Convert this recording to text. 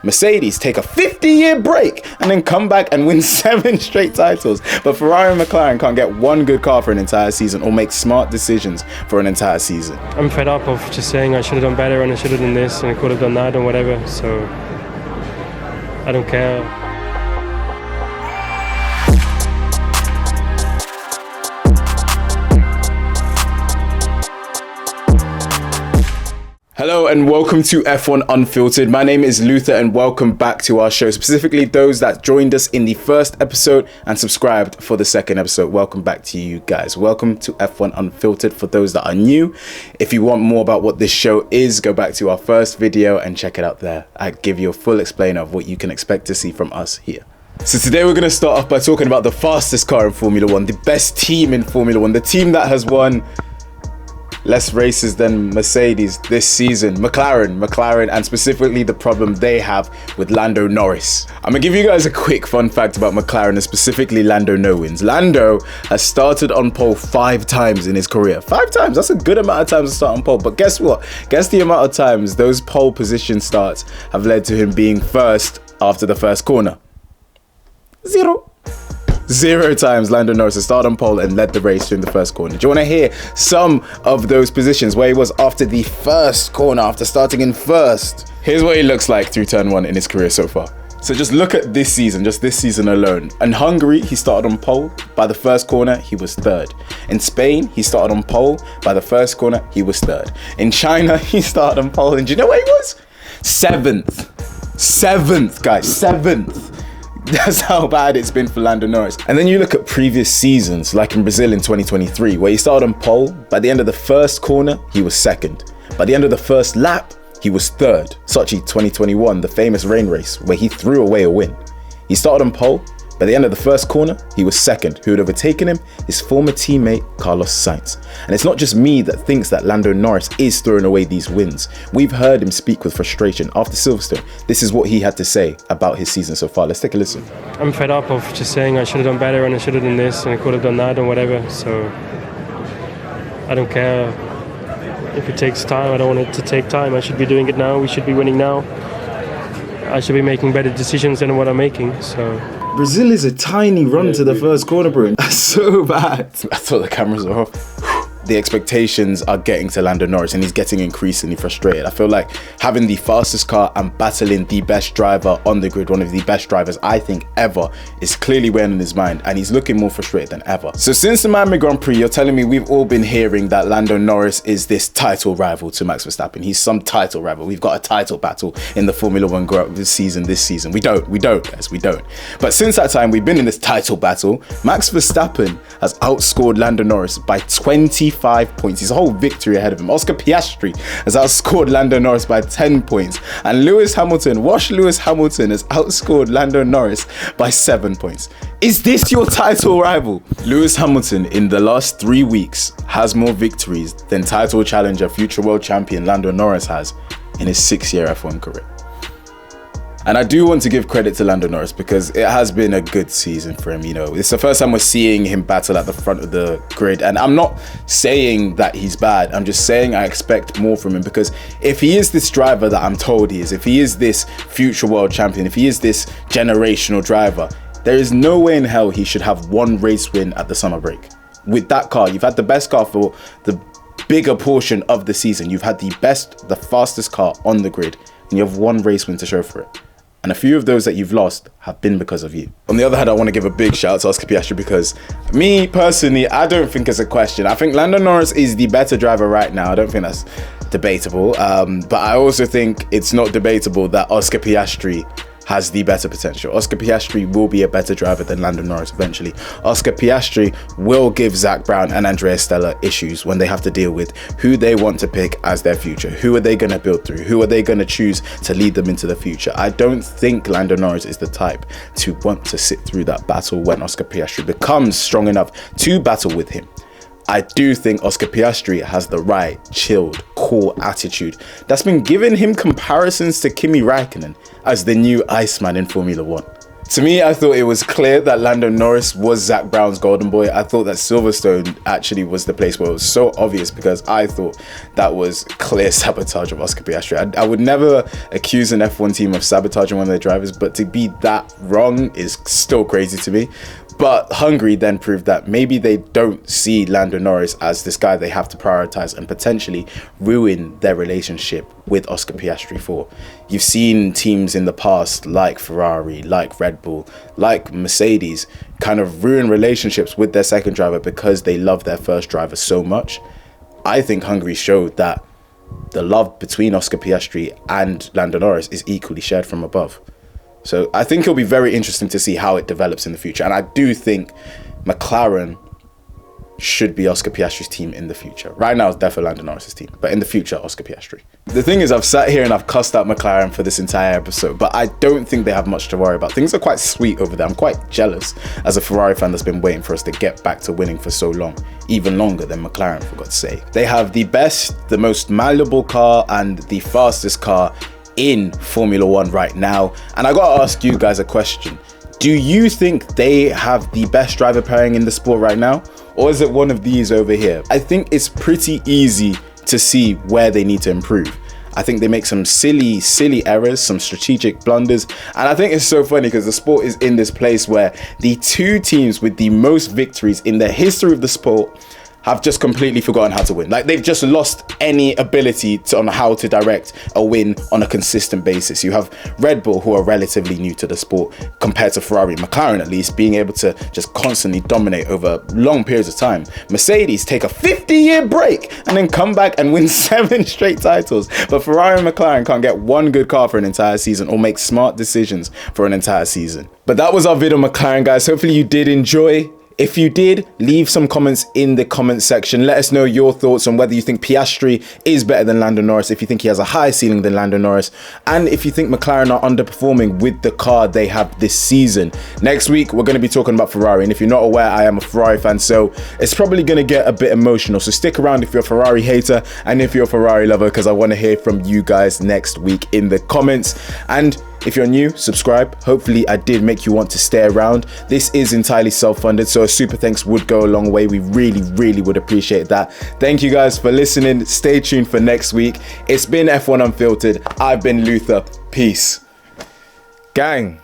Mercedes take a 50-year break and then come back and win 7 straight titles. But Ferrari and McLaren can't get one good car for an entire season or make smart decisions for an entire season. I'm fed up of just saying I should have done better and I should have done this and I could have done that and whatever, so I don't care. Hello and welcome to F1 Unfiltered. My name is Luther and welcome back to our show, specifically those that joined us in the first episode and subscribed for the second episode. Welcome back to you guys. Welcome to F1 Unfiltered for those that are new. If you want more about what this show is, go back to our first video and check it out there. I give you a full explainer of what you can expect to see from us here. So today we're going to start off by talking about the fastest car in Formula 1, the best team in Formula 1, the team that has won less races than Mercedes this season, McLaren, and specifically the problem they have with Lando Norris. I'm gonna give you guys a quick fun fact about McLaren and specifically Lando no-wins. Lando has started on pole 5 times in his career. 5 times, that's a good amount of times to start on pole. But guess what? Guess the amount of times those pole position starts have led to him being first after the first corner. 0 times Lando Norris has started on pole and led the race during the first corner. Do you want to hear some of those positions where he was after the first corner, after starting in first? Here's what he looks like through turn 1 in his career so far. So just look at this season, just this season alone. In Hungary, he started on pole. By the first corner, he was 3rd. In Spain, he started on pole. By the first corner, he was 3rd. In China, he started on pole. And do you know where he was? 7th. 7th, guys, 7th. That's how bad it's been for Lando Norris. And then you look at previous seasons, like in Brazil in 2023, where he started on pole. By the end of the first corner, he was 2nd. By the end of the first lap, he was 3rd. Sochi 2021, the famous rain race, where he threw away a win. He started on pole. By the end of the first corner, he was 2nd. Who would have overtaken him? His former teammate, Carlos Sainz. And it's not just me that thinks that Lando Norris is throwing away these wins. We've heard him speak with frustration after Silverstone. This is what he had to say about his season so far. Let's take a listen. I'm fed up of just saying I should have done better and I should have done this and I could have done that and whatever, so I don't care if it takes time. I don't want it to take time. I should be doing it now. We should be winning now. I should be making better decisions than what I'm making, so... Brazil is a tiny run to the first corner, bro. That's so bad. I thought the cameras are off. The expectations are getting to Lando Norris and he's getting increasingly frustrated. I feel like having the fastest car and battling the best driver on the grid, one of the best drivers I think ever, is clearly weighing on his mind and he's looking more frustrated than ever. So since the Miami Grand Prix, you're telling me we've all been hearing that Lando Norris is this title rival to Max Verstappen. He's some title rival. We've got a title battle in the Formula 1 this season. We don't, guys, we don't. But since that time, we've been in this title battle. Max Verstappen has outscored Lando Norris by 25 points. He's a whole victory ahead of him. Oscar Piastri has outscored Lando Norris by 10 points. And Lewis Hamilton has outscored Lando Norris by 7 points. Is this your title rival? Lewis Hamilton in the last 3 weeks has more victories than title challenger, future world champion Lando Norris has in his 6-year F1 career. And I do want to give credit to Lando Norris because it has been a good season for him. You know, it's the first time we're seeing him battle at the front of the grid. And I'm not saying that he's bad. I'm just saying I expect more from him because if he is this driver that I'm told he is, if he is this future world champion, if he is this generational driver, there is no way in hell he should have 1 race win at the summer break. With that car, you've had the best car for the bigger portion of the season. You've had the fastest car on the grid, and you have 1 race win to show for it. And a few of those that you've lost have been because of you. On the other hand, I want to give a big shout out to Oscar Piastri because me personally, I don't think it's a question. I think Lando Norris is the better driver right now. I don't think that's debatable. But I also think it's not debatable that Oscar Piastri has the better potential. Oscar Piastri will be a better driver than Lando Norris eventually. Oscar Piastri will give Zach Brown and Andrea Stella issues when they have to deal with who they want to pick as their future. Who are they going to build through? Who are they going to choose to lead them into the future? I don't think Lando Norris is the type to want to sit through that battle when Oscar Piastri becomes strong enough to battle with him. I do think Oscar Piastri has the right, chilled, cool attitude that's been giving him comparisons to Kimi Räikkönen as the new Iceman in Formula 1. To me, I thought it was clear that Lando Norris was Zach Brown's golden boy. I thought that Silverstone actually was the place where it was so obvious, because I thought that was clear sabotage of Oscar Piastri. I would never accuse an F1 team of sabotaging one of their drivers, but to be that wrong is still crazy to me. But Hungary then proved that maybe they don't see Lando Norris as this guy they have to prioritize and potentially ruin their relationship with Oscar Piastri for. You've seen teams in the past like Ferrari, like Red Bull, like Mercedes kind of ruin relationships with their second driver because they love their first driver so much. I think Hungary showed that the love between Oscar Piastri and Lando Norris is equally shared from above. So I think it'll be very interesting to see how it develops in the future. And I do think McLaren should be Oscar Piastri's team in the future. Right now, it's definitely Lando Norris's team, but in the future, Oscar Piastri. The thing is, I've sat here and I've cussed out McLaren for this entire episode, but I don't think they have much to worry about. Things are quite sweet over there. I'm quite jealous as a Ferrari fan that's been waiting for us to get back to winning for so long, even longer than McLaren, for God's sake. They have the best, the most malleable car and the fastest car in Formula One right now. And I gotta ask you guys a question. Do you think they have the best driver pairing in the sport right now? Or is it one of these over here? I think it's pretty easy to see where they need to improve. I think they make some silly errors, some strategic blunders. And I think it's so funny because the sport is in this place where the two teams with the most victories in the history of the sport have just completely forgotten how to win. Like, they've just lost any ability on how to direct a win on a consistent basis. You have Red Bull, who are relatively new to the sport compared to Ferrari, McLaren at least, being able to just constantly dominate over long periods of time. Mercedes take a 50-year break and then come back and win 7 straight titles. But Ferrari and McLaren can't get one good car for an entire season or make smart decisions for an entire season. But that was our video, McLaren, guys. Hopefully you did enjoy. If you did, leave some comments in the comment section. Let us know your thoughts on whether you think Piastri is better than Lando Norris, if you think he has a higher ceiling than Lando Norris, and if you think McLaren are underperforming with the car they have this season. Next week, we're going to be talking about Ferrari, and if you're not aware, I am a Ferrari fan, so it's probably going to get a bit emotional. So stick around if you're a Ferrari hater and if you're a Ferrari lover, because I want to hear from you guys next week in the comments. And if you're new, subscribe. Hopefully I did make you want to stay around. This is entirely self-funded, so a super thanks would go a long way. We really would appreciate that. Thank you guys for listening. Stay tuned for next week. It's been F1 Unfiltered. I've been Luther. Peace. Gang.